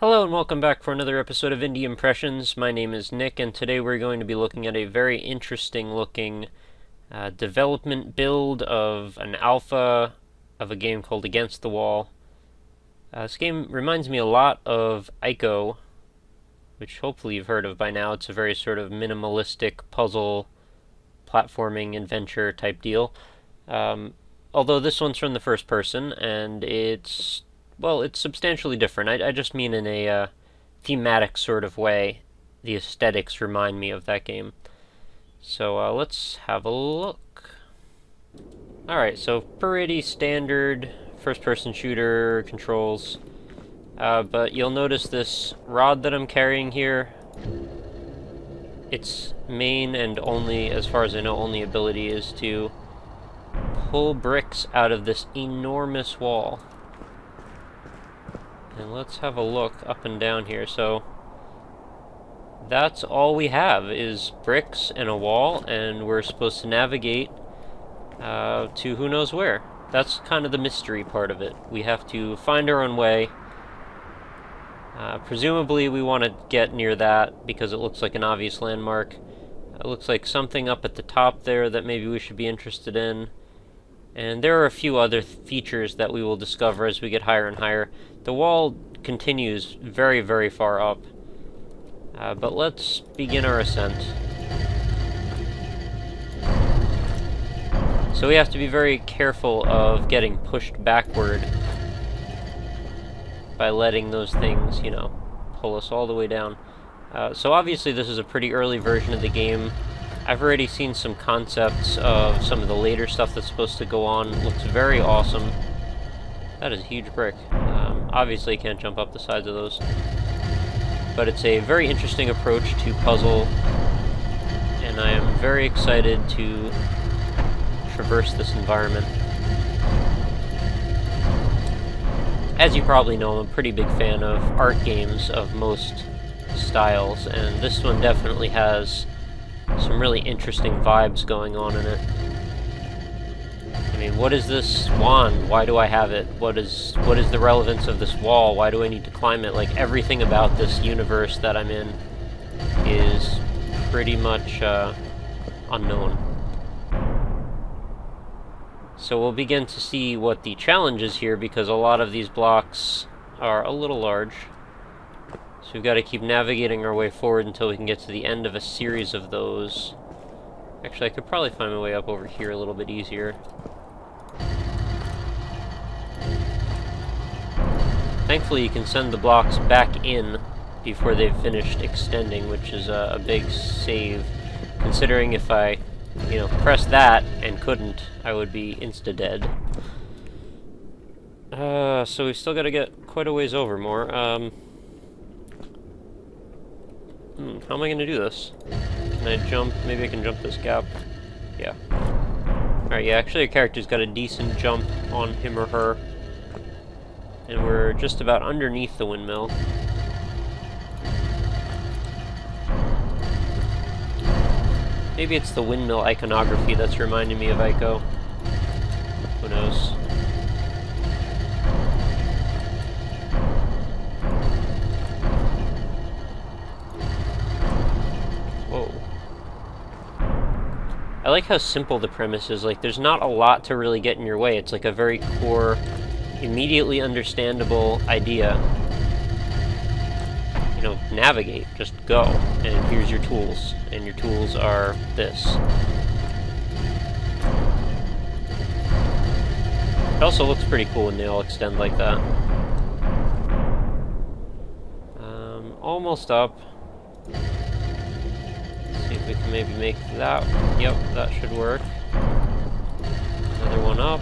Hello and welcome back for another episode of Indie Impressions. My name is Nick, and today we're going to be looking at a very interesting looking development build of an alpha of a game called Against the Wall. This game reminds me a lot of Ico, which hopefully you've heard of by now. It's a very sort of minimalistic puzzle platforming adventure type deal. Although this one's from the first person, and it's substantially different. I just mean in a thematic sort of way. The aesthetics remind me of that game. So let's have a look. Alright, so pretty standard first-person shooter controls. But you'll notice this rod that I'm carrying here. Its main and only, as far as I know, only ability is to pull bricks out of this enormous wall. And let's have a look up and down here. So that's all we have is bricks and a wall, and we're supposed to navigate to who knows where. That's kind of the mystery part of it. We have to find our own way. Presumably we want to get near that because it looks like an obvious landmark. It looks like something up at the top there that maybe we should be interested in. And there are a few other features that we will discover as we get higher and higher. The wall continues very, very far up. But let's begin our ascent. So we have to be very careful of getting pushed backward by letting those things, pull us all the way down. So obviously this is a pretty early version of the game. I've already seen some concepts of some of the later stuff that's supposed to go on. It looks very awesome. That is a huge brick. Obviously you can't jump up the sides of those. But it's a very interesting approach to puzzle, and I am very excited to traverse this environment. As you probably know, I'm a pretty big fan of art games of most styles, and this one definitely has some really interesting vibes going on in it. I mean, what is this wand? Why do I have it? What is the relevance of this wall? Why do I need to climb it? Like, everything about this universe that I'm in is pretty much unknown. So we'll begin to see what the challenge is here, because a lot of these blocks are a little large. So we've got to keep navigating our way forward until we can get to the end of a series of those. Actually, I could probably find my way up over here a little bit easier. Thankfully, you can send the blocks back in before they've finished extending, which is a big save, considering if I, pressed that and couldn't, I would be insta-dead. So we've still got to get quite a ways over more. How am I going to do this? Can I jump? Maybe I can jump this gap. Yeah. Alright, yeah, actually our character's got a decent jump on him or her. And we're just about underneath the windmill. Maybe it's the windmill iconography that's reminding me of Ico. Who knows? Whoa. I like how simple the premise is. Like, there's not a lot to really get in your way. It's like a very core, immediately understandable idea. Navigate. Just go. And here's your tools. And your tools are this. It also looks pretty cool when they all extend like that. Almost up. Let's see if we can maybe make that. Yep, that should work. Another one up.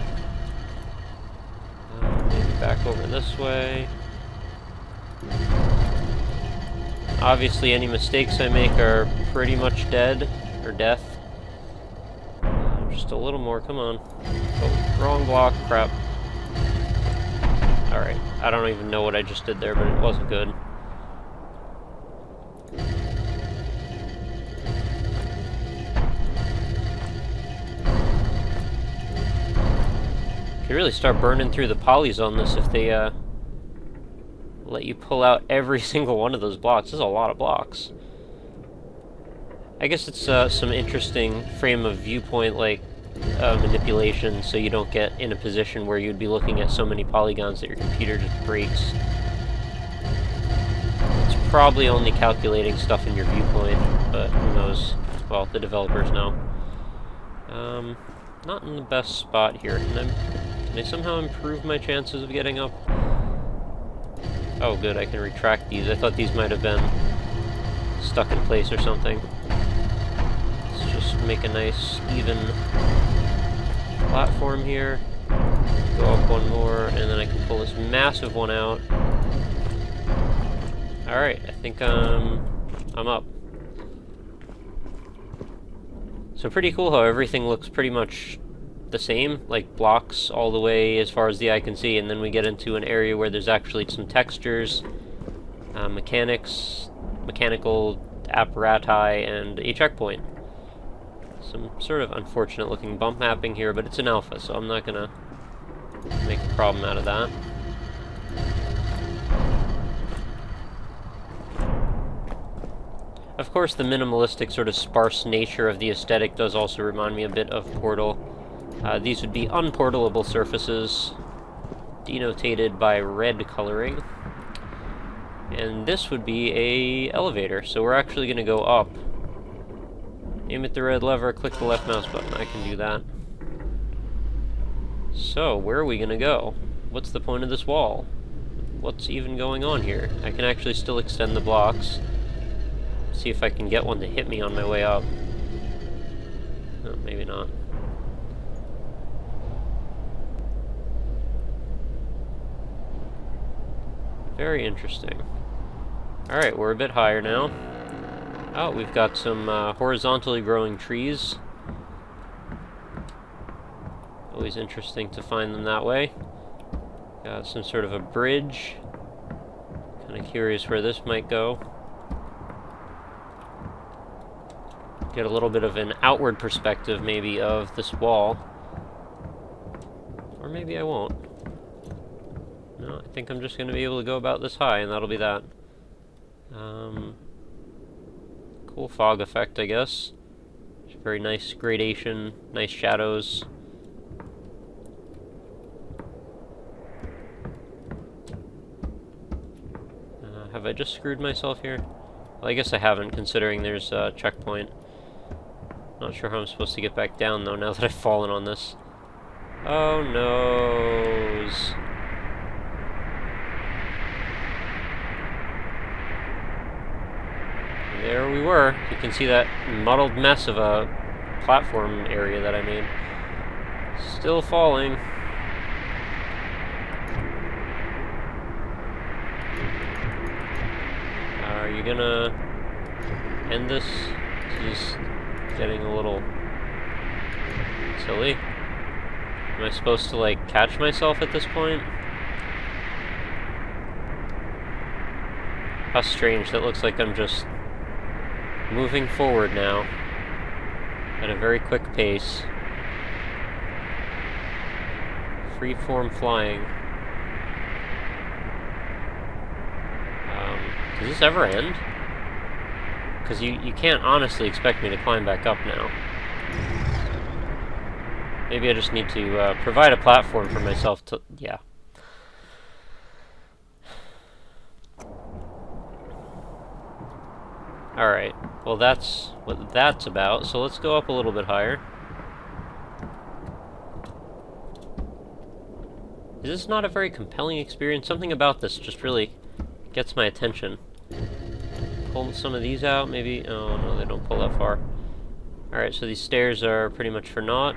Maybe back over this way. Obviously, any mistakes I make are pretty much dead, or death. Just a little more, come on. Oh, wrong block, crap. Alright, I don't even know what I just did there, but it wasn't good. Could really start burning through the polys on this if they let you pull out every single one of those blocks. This is a lot of blocks. I guess it's some interesting frame of viewpoint, like manipulation, so you don't get in a position where you'd be looking at so many polygons that your computer just breaks. It's probably only calculating stuff in your viewpoint, but who knows? Well, the developers know. Not in the best spot here. Can I somehow improve my chances of getting up? Oh, good, I can retract these. I thought these might have been stuck in place or something. Let's just make a nice, even platform here. Go up one more, and then I can pull this massive one out. Alright, I think I'm up. So pretty cool how everything looks pretty much the same, like blocks all the way as far as the eye can see, and then we get into an area where there's actually some textures, mechanical apparati, and a checkpoint. Some sort of unfortunate looking bump mapping here, but it's an alpha, so I'm not gonna make a problem out of that. Of course, the minimalistic, sort of sparse nature of the aesthetic does also remind me a bit of Portal. These would be unportalable surfaces, denotated by red coloring. And this would be a elevator, so we're actually going to go up. Aim at the red lever, click the left mouse button. I can do that. So, where are we going to go? What's the point of this wall? What's even going on here? I can actually still extend the blocks. See if I can get one to hit me on my way up. Oh, maybe not. Very interesting. Alright, we're a bit higher now. Oh, we've got some horizontally growing trees. Always interesting to find them that way. Got some sort of a bridge. Kind of curious where this might go. Get a little bit of an outward perspective, maybe, of this wall. Or maybe I won't. No, I think I'm just going to be able to go about this high, and that'll be that. Cool fog effect, I guess. Very nice gradation, nice shadows. Have I just screwed myself here? Well, I guess I haven't, considering there's a checkpoint. Not sure how I'm supposed to get back down, though, now that I've fallen on this. Oh, noes. There we were. You can see that muddled mess of a platform area that I made. Still falling. Are you gonna end this? Just getting a little silly. Am I supposed to, like, catch myself at this point? How strange. That looks like I'm just moving forward now at a very quick pace. Freeform flying. Does this ever end? Because you can't honestly expect me to climb back up now. Maybe I just need to provide a platform for myself to... yeah. Alright, well that's what that's about, so let's go up a little bit higher. Is this not a very compelling experience? Something about this just really gets my attention. Pull some of these out, maybe? Oh no, they don't pull that far. Alright, so these stairs are pretty much for naught.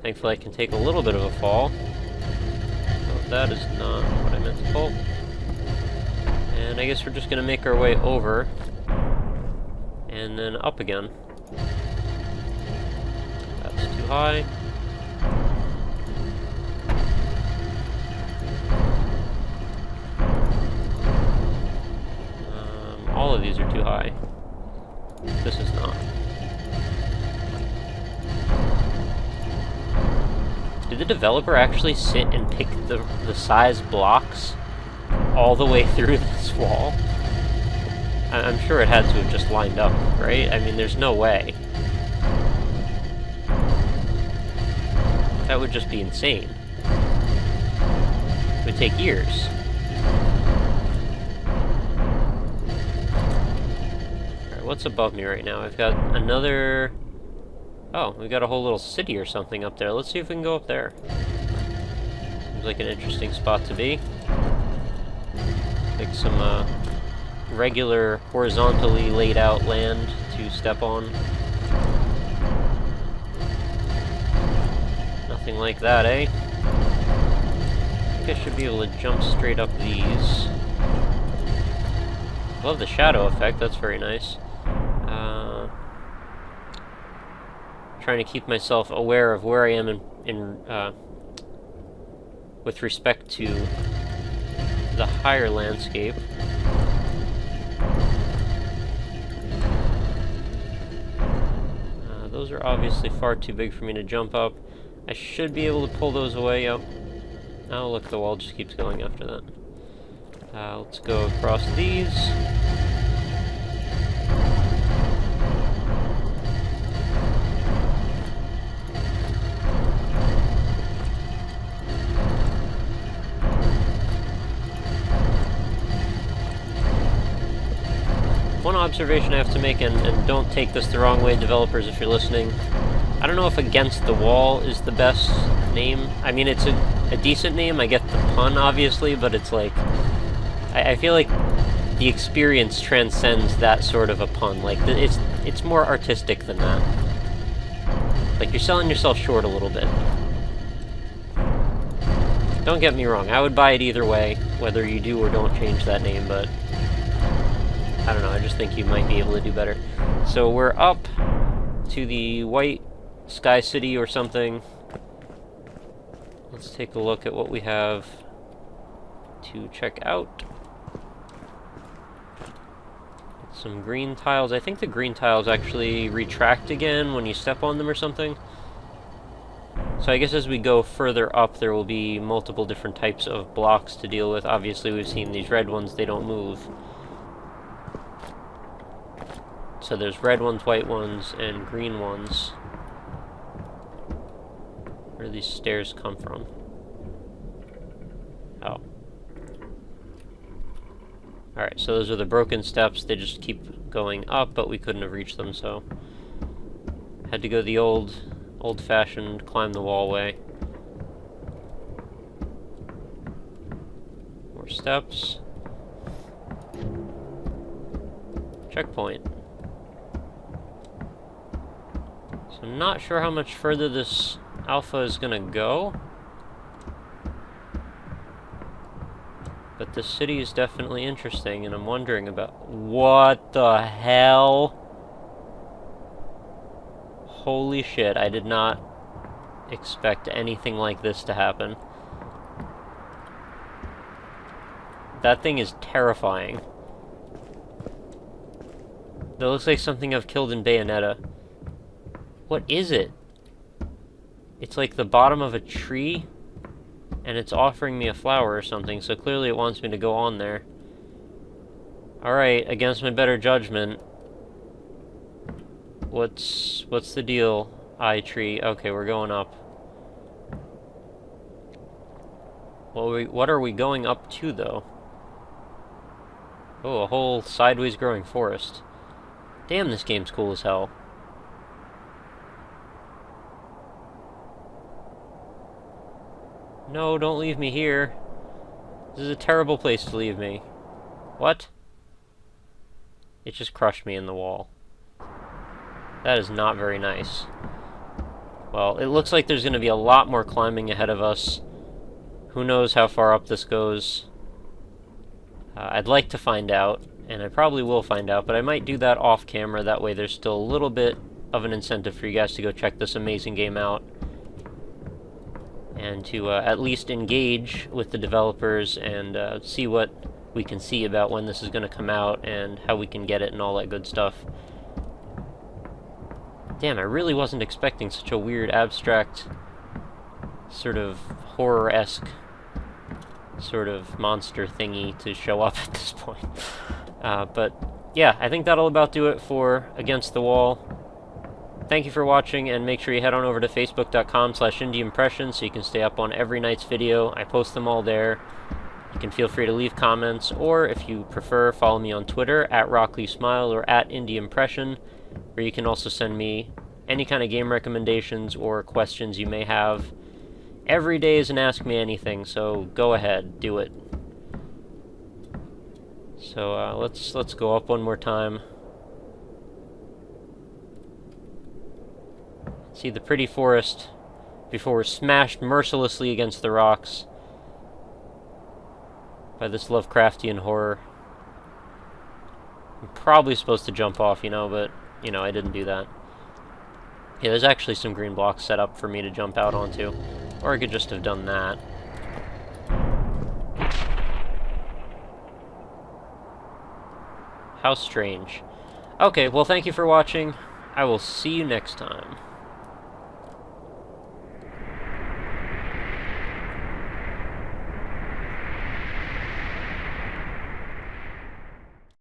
Thankfully I can take a little bit of a fall. Oh, that is not what I meant to pull. And I guess we're just going to make our way over, and then up again. That's too high. All of these are too high. This is not. Did the developer actually sit and pick the size blocks all the way through this wall? I'm sure it had to have just lined up, right? I mean, there's no way. That would just be insane. It would take years. Alright, what's above me right now? I've got another... Oh, we've got a whole little city or something up there. Let's see if we can go up there. Seems like an interesting spot to be. Like some, regular, horizontally laid out land to step on. Nothing like that, eh? I think I should be able to jump straight up these. Love the shadow effect, that's very nice. Trying to keep myself aware of where I am with respect to the higher landscape. Those are obviously far too big for me to jump up. I should be able to pull those away. Yep. Oh, look, the wall just keeps going after that. Let's go across these. One observation I have to make, and don't take this the wrong way, developers, if you're listening. I don't know if Against the Wall is the best name. I mean, it's a decent name. I get the pun, obviously, but it's like... I feel like the experience transcends that sort of a pun. Like, it's more artistic than that. Like, you're selling yourself short a little bit. Don't get me wrong, I would buy it either way, whether you do or don't change that name, but... I don't know, I just think you might be able to do better. So we're up to the White Sky City or something. Let's take a look at what we have to check out. Some green tiles. I think the green tiles actually retract again when you step on them or something. So I guess as we go further up, there will be multiple different types of blocks to deal with. Obviously, we've seen these red ones, they don't move. So there's red ones, white ones, and green ones. Where do these stairs come from? Oh. Alright, so those are the broken steps. They just keep going up, but we couldn't have reached them, so... had to go the old-fashioned climb the wall way. More steps. Checkpoint. So I'm not sure how much further this alpha is gonna go. But the city is definitely interesting, and I'm wondering about... What the hell? Holy shit, I did not expect anything like this to happen. That thing is terrifying. That looks like something I've killed in Bayonetta. What is it? It's like the bottom of a tree, and it's offering me a flower or something, so clearly it wants me to go on there. Alright, against my better judgment. What's the deal, eye tree? Okay, we're going up. Well, what are we going up to, though? Oh, a whole sideways growing forest. Damn, this game's cool as hell. No, don't leave me here. This is a terrible place to leave me. What? It just crushed me in the wall. That is not very nice. Well, it looks like there's going to be a lot more climbing ahead of us. Who knows how far up this goes. I'd like to find out, and I probably will find out, but I might do that off camera. That way there's still a little bit of an incentive for you guys to go check this amazing game out. And to at least engage with the developers and see what we can see about when this is going to come out and how we can get it and all that good stuff. Damn, I really wasn't expecting such a weird, abstract, sort of horror-esque sort of monster thingy to show up at this point. But yeah, I think that'll about do it for Against the Wall. Thank you for watching, and make sure you head on over to facebook.com/indieimpressions so you can stay up on every night's video. I post them all there. You can feel free to leave comments, or if you prefer, follow me on Twitter at RockLeeSmile or at indieimpression, where you can also send me any kind of game recommendations or questions you may have. Every day is an Ask Me Anything, so go ahead, do it. So let's go up one more time. See the pretty forest before we're smashed mercilessly against the rocks by this Lovecraftian horror. I'm probably supposed to jump off, but, I didn't do that. Yeah, there's actually some green blocks set up for me to jump out onto. Or I could just have done that. How strange. Okay, well, thank you for watching. I will see you next time.